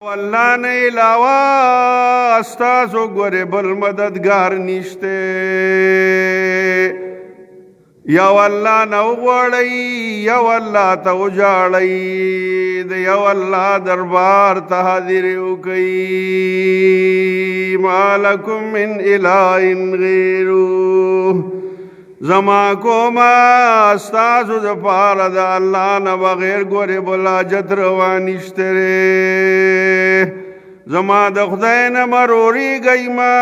والله نه علاوه ستاسو ګورې بل مددګار نشته. یو الله نه وغواړئ، یو الله ته وژاړئ، د یو الله دربار ته حاضري وکئ. ما لکم من اله غیره، زما کومه ستاسو دپاره د الله نه بغیر ګورې بل حاجت روا نشته دی. زما د خدای نه مروریږئ مه،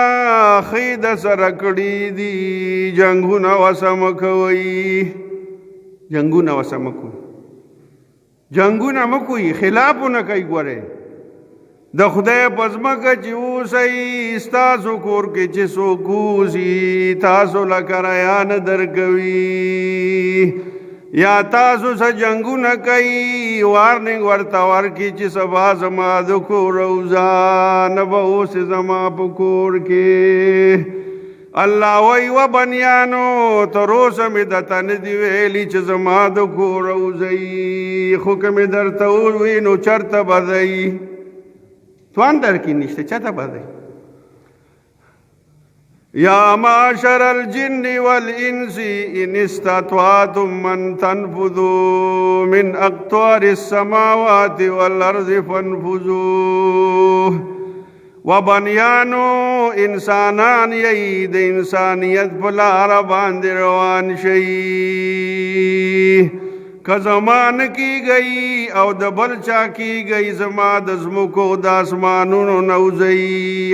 ښې د سره کړي دي جنګونه وسه مه کوئ. جنګونه وسه مه کوئ، جنګونه مه کوئ، خلافونه کوئ. ګورئ د خدای په ځمکه چې اوسئ، ستاسو کور کې چې څوک اوسي تاسو له کرایه نه درکوي، یا تاسو څه جنګونه کوي وارننګ ورته ورکړي چې سبا زما د کور وځه، نه به اوسې زما په کور کې. الله وایي و بنیانو تر اوسه مې درته نه دي ویلي چې زما د کور وځئ، خو که مې درته ووایي نو چېرته به ځئ؟ توان در کې نشته، چاته به ځئ؟ یا معشر الجن والانس ان استطعتم من تنفذوا من اقطار السماوات والارض فانفذوا. و بنیانو انسانان یی د انسانیت په لاره باندې روان شئ. که زما نه کیږئ او د بل چا کیږئ، زما د ځمکو د اسمانونو نه وځئ،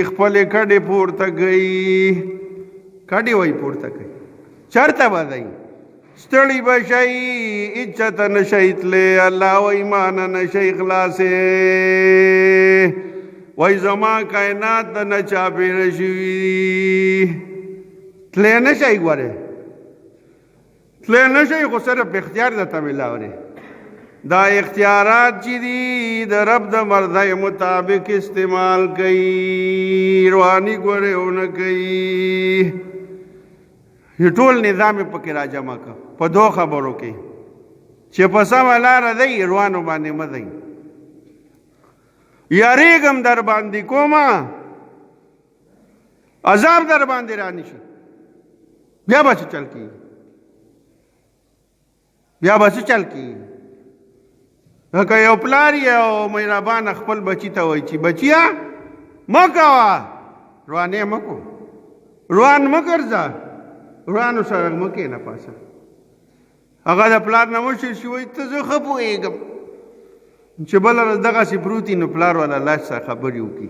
خپلې کډې پورته کوئ. کډې وایي پورته کوئ، چېرته به ځئ؟ ستړي به شئ، هېچاته نه شئ تللی. الله وایي ما نه نشئ خلاصې، وایي زما کائنات ته نه چاپېره شوي دي، تللی نه شئ. ګورئ تللی نه شئ، خو صرف اختیار درته میلاو دی. دا اختیارات چې دي د رب د مرضی مطابق استعمال کوي، روحاني ګورې ونه کوي. ټول نظام یې پکې راجمع کړه په دو خبرو کې چې په سمه لاره دی روانو باندې مه ځئ. یارېږم در باندې کومه عذاب در باندې رانشي، بیا به څه چل کېږي؟ بیا به څه چل کېږي؟ که یو پلار یې او مهربان خپل بچي ته وایي چې بچیه مه کوه، روانې مه کو، روان مه ګرځه، روانو سره مه کښېنه پاسه. هغه د پلار نه مشر شي، وایي ته زه ښه پوهېږم، چې بله ورځ دغسې پروت وي نو پلار والا لاس سره خبرې وکړي،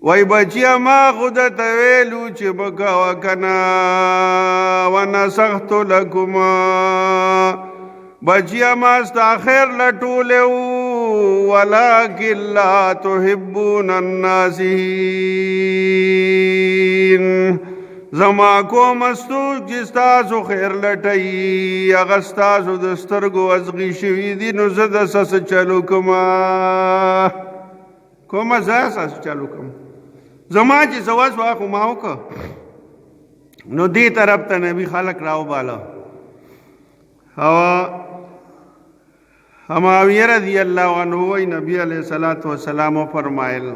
وایي بچیه ما خو درته ویلو چې مه کوه که نه، ونصحت لکما، بچیه ما ستا خیر لټولی وو، ولکن لا تحبون الناصحین. زما کوم څوک چې ستاسو خیر لټوي، هغه ستاسو د سترګو ازغي شوي دي، نو زه د څه چلو کومه زه څه چلو کوم؟ زما چې څه وس وه خو ما وکړه. نو دې طرف ته نبي خلق راوباله. معاویه رضی الله عنه وی نبی علیہ الصلوۃ والسلام فرمایل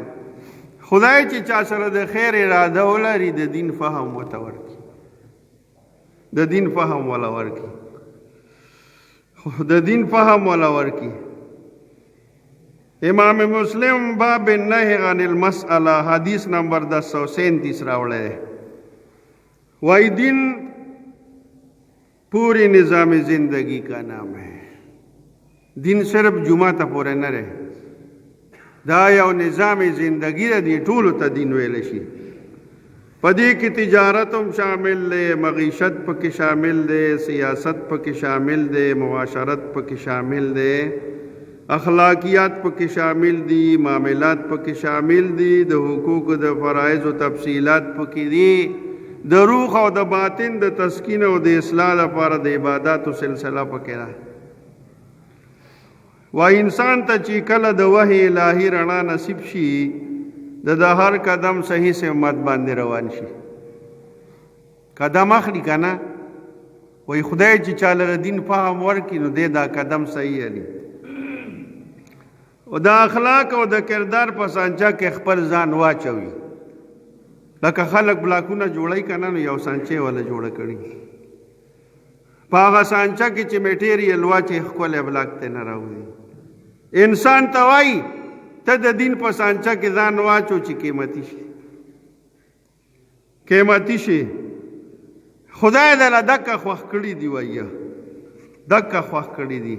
خدای چې چا سره د خیر اراده ولري د دین فهم ورته ورکړي، د دین فهم ولا ورکړي، د دین فهم ولا ورکړي. امام مسلم باب النهی عن المسألہ حدیث نمبر 1037 راوړی دی. وائی دین پوری نظام زندگی کا نام ہے. دین صرف جمعہ تا پورے نہ رہے، دا یو نظام زندگی دی، ټولو ته دین ویل شي. پدې کې تجارت هم شامل دی، معیشت پکې شامل دی، سیاست پکې شامل دی، معاشرت پکې شامل دی، اخلاقیات پکې شامل دي، معاملات پکې شامل دي، د حقوق د فرایض او تفصیلات پکې دي، د روح او د باطن د تسکین او د اصلاح لپاره د عبادتو سلسله پکې ده. و انسان ته چې کله د وحی الهی رڼا نصیب شي، د هر قدم صحیح سمت باندې روان شي. قدم اخلي که نه، وایي خدای چې چاله د دین فهم ورکړي نو دی دا قدم صحیح علي. او د اخلاق او د کردار په سانچه کې خپل ځان واچوي. لکه خلک بلاکونه جوړی کنه نو یو سانچه ولا جوړه کړي په هغه سانچه کې چې میټیریل واچي ښکلی بلاک ته نه راوځي. انسان ته وایي ته د دین په سانچه کې ځان واچو چې قیمتي شي. خدای دله دکه خوښ کړي دي وایه دکه خوښ کړي دي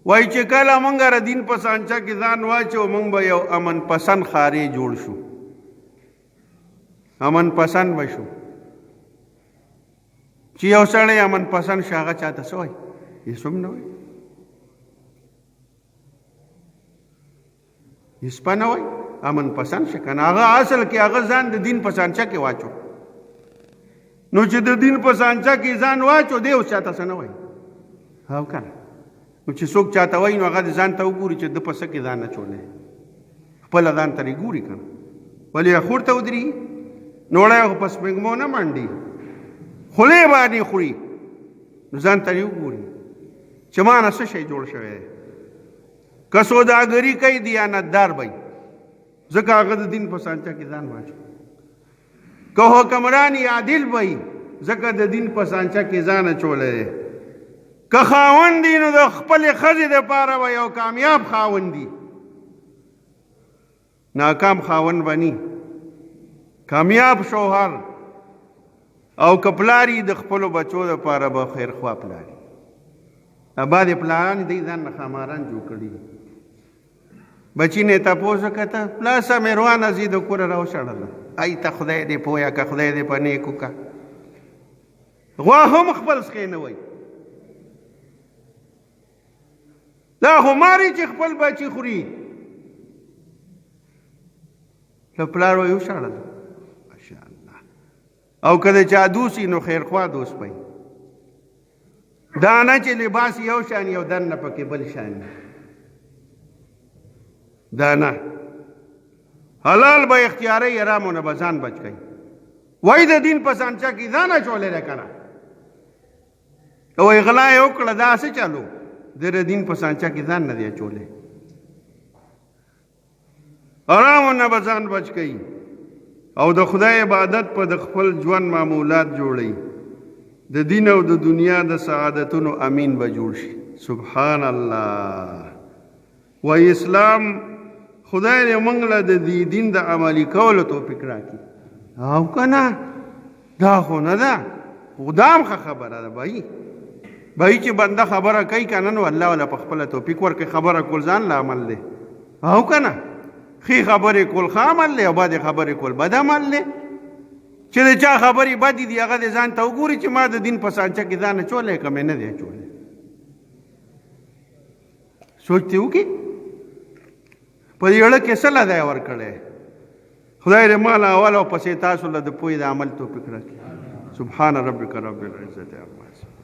وایي چې کله مونږ د دین په سانچه کې ځان واچو مونږ به یو امن پسند خارې جوړ شو امن پسند به شو. چې یو سړی امن پسند شي هغه چاته څه وایي هېڅ هم نه وایي هېڅ په نه وایي امن پسند شي که نه. هغه اصل کې هغه ځان د دین په سانچه کې واچو نو چې د دین په سانچه کې ځان واچو دی اوس چاته څه نه وایي او که نه. نو چې څوک چاته وایي نو هغه د ځان ته وګوري چې د په څه کې ځان اچولی خپله ځان ته یې ګوري که نه. ولې خور ته ودرېږي نوړی خو په سپېږمو نه منډي خولې باندې خوري نو ځان ته یې وګوري چې ما نه څه شی جوړ شوی دی. که سوداګري کوي دیانتدار به ځکه هغه د دین په سانچه کې ځان واچو. که حکمران عادل به ځکه د دین په سانچه کې ځان اچولی دی. که خاوند دی نو د خپلې ښځې دپاره به یو کامیاب خاوند دی. ناکام خاوند به نی کامیاب شوهر او که پلاری د خپلو بچو دپاره به خیرخوا پلاری. بعضې پلاران دی ځان نه ښاماران جوړ کړي بچی نه تپوس وکړه ته پلاسه مې روانه ځي د کوره راوشړله ای ته خدای دې پویه که خدای دې په نیکو که. غوا هم خپل څښی نه وایي دا خو ماري چې خپل بچي خوري له پلار وایي وشړله ماشاءالله. او که د چا دوسي نو خیرخوا دوست پی دا نه چې لباس یو شان یو دننه پکې بل شان دا نه. حلال به اختیاري حرامو نه به ځان بچ کوي. وایي د دین په سانچه کې ځان اچولی دی که نه. وایي غلا یې وکړه دا څه چلو د دین په سانچه کې ځان نه دی اچولی. حرامو نه به ځان بچ کوي او د خدای عبادت په د خپل ژوند معمولات جوړوي. د دین او د دنیا د سعادتونو امین به جوړ شي. سبحان الله. وایي اسلام خدای دې موږ له د دې دین د عملي کولو توفیق راکړي. او که نه دا خو نه ده خو دا هم ښه خبره ده بهي چې بنده خبره کوي که نه نو الله وله په خپله توفیق ورکړي. خبره کول ځان له عمل دی او که نه ښې خبرې کول ښه عمل دی او بدې خبرې کول بد عمل دی. چې د چا خبرې بدې دي هغه دې ځان ته وګوري چې ما د دین په سانچه کې ځان اچولی که مې نه دی اچولی. سوچ دې وکړي په دې اړه کې څه لدی ورکړی. خدای دې ما له اول او پسې تاسو له د پوهې د عمل توفیق راکړي. سبحان ربک رب العزة عما یصفون.